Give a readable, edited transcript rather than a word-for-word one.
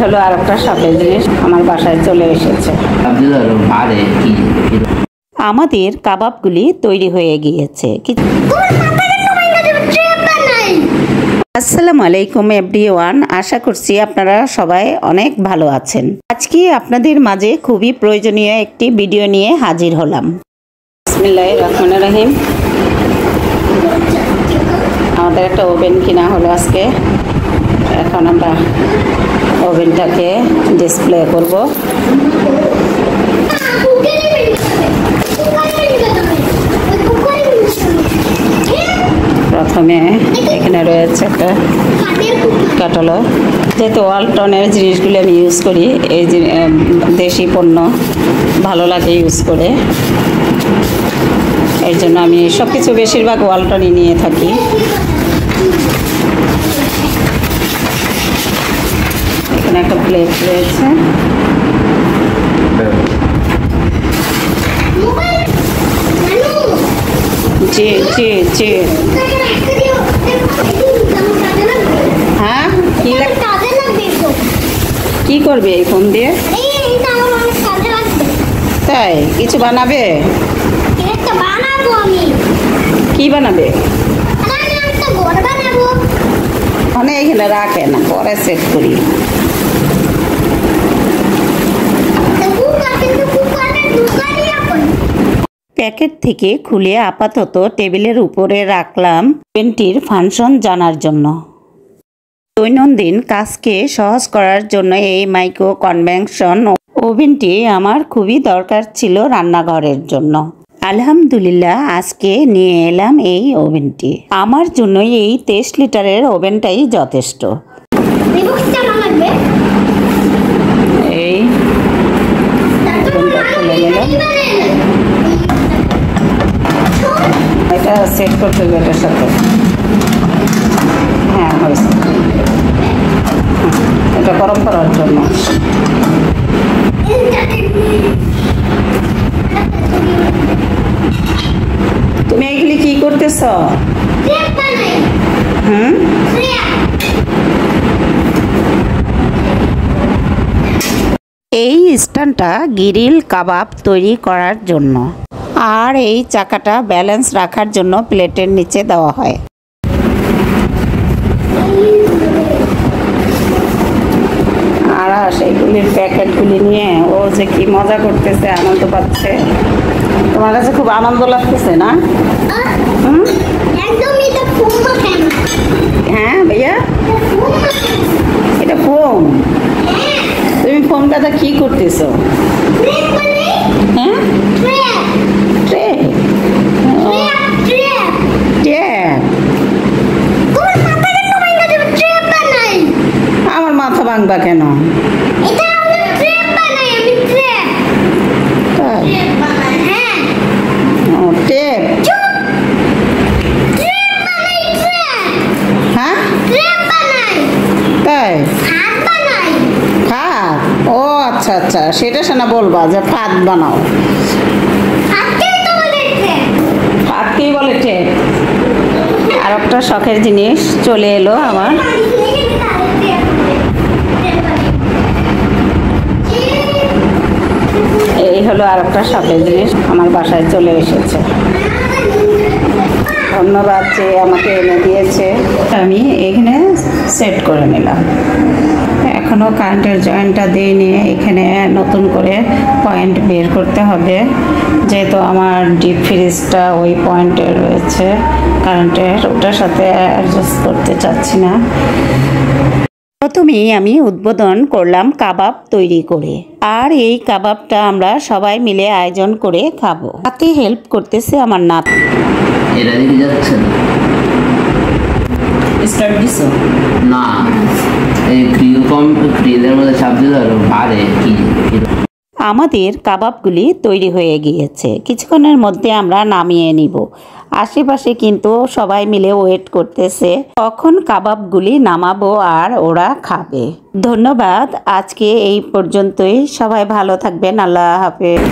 হলো আরেকটা শখের জিনিস আমার বাসায় চলে এসেছে। আমাদের কাবাবগুলি তৈরি হয়ে গিয়েছে। আসসালামু আলাইকুম এভরিওয়ান, আশা করছি আপনারা সবাই অনেক ভালো আছেন। আজকে আপনাদের মাঝে খুবই প্রয়োজনীয় একটি ভিডিও নিয়ে হাজির হলাম। বিসমিল্লাহির রহমানির রহিম। আমাদের একটা ওভেন কিনা হলো আজকে। এখন আমরা ওভেনটাকে ডিসপ্লে করব। প্রথমে এখানে রয়েছে একটা ক্যাটালগ। যেহেতু ওয়ালটনের জিনিসগুলো আমি ইউজ করি, এই দেশি পণ্য ভালো লাগে ইউজ করে, এর জন্য আমি সব কিছু বেশিরভাগ ওয়ালটনই নিয়ে থাকি। এখানে একটা প্লেট রয়েছে। জি জি জি। হ্যাঁ, কি করবে এই ফোন দিয়ে? তাই কিছু বানাবে? কি বানাবে? মানে এখানে রাখে না, পরে সেট করি। প্যাকেট থেকে খুলে আপাতত টেবিলের উপরে রাখলাম ওভেনটির ফাংশন জানার জন্য। দৈনন্দিন কাজকে সহজ করার জন্য এই মাইক্রো কনভেকশন ওভেনটি আমার খুবই দরকার ছিল রান্নাঘরের জন্য। আলহামদুলিল্লাহ আজকে নিয়ে এলাম এই ওভেনটি। আমার জন্য এই 23 লিটারের ওভেনটাই যথেষ্ট। এই এটা সেট করতে হবে এটার সাথে। হ্যাঁ হয়েছে, এটা গরম করার জন্য। তুমি এগুলি কি করতেছ? এই স্ট্যান্ডটা গ্রিল কাবাব তৈরি করার জন্য, আর এই চাকাটা ব্যালেন্স রাখার জন্য প্লেটের নিচে দেওয়া হয়। আর সেইগুলির প্যাকেটগুলি নিয়ে ও যে কি মজা করতেছে, আনন্দ পাচ্ছে। তোমার কাছে খুব আনন্দ লাগতেছে না? হ্যাঁ ভাইয়া, এটা ফোম। তুমি ফোমটাতে কি করতেছো? হ্যাঁ, আমার মাথা ভাঙবা কেন? আচ্ছা আচ্ছা, সেটা শোনা বলবা যে ফাঁদ বানাও। ফাঁদকেই বলে টেপ। আর একটা শখের জিনিস চলে এলো আমার। এই হলো আর একটা শখের জিনিস আমার বাসায় চলে এসেছে। ধন্যবাদ যে আমাকে এনে দিয়েছে। আমি এখানে সেট করে নিলাম। এখনও কারেন্টের জয়েন্টটা দিইনি, এখানে নতুন করে পয়েন্ট বের করতে হবে। যেহেতু আমার ডিপ ফ্রিজটা ওই পয়েন্টে রয়েছে কারেন্টের, ওটার সাথে অ্যাডজাস্ট করতে চাচ্ছি না। প্রথমেই আমি উদ্বোধন করলাম কাবাব তৈরি করে, আর এই কাবাবটা আমরা সবাই মিলে আয়োজন করে খাবো। তাতে হেল্প করতেছে আমার নাতি। স্টার্ট দিছো না? আমাদের কাবাবগুলি তৈরি হয়ে গিয়েছে, কিছুক্ষণের মধ্যে আমরা নামিয়ে নিব। আশেপাশে কিন্তু সবাই মিলে ওয়েট করতেছে কখন কাবাবগুলি নামাবো আর ওরা খাবে। ধন্যবাদ, আজকে এই পর্যন্তই। সবাই ভালো থাকবেন। আল্লাহ হাফেজ।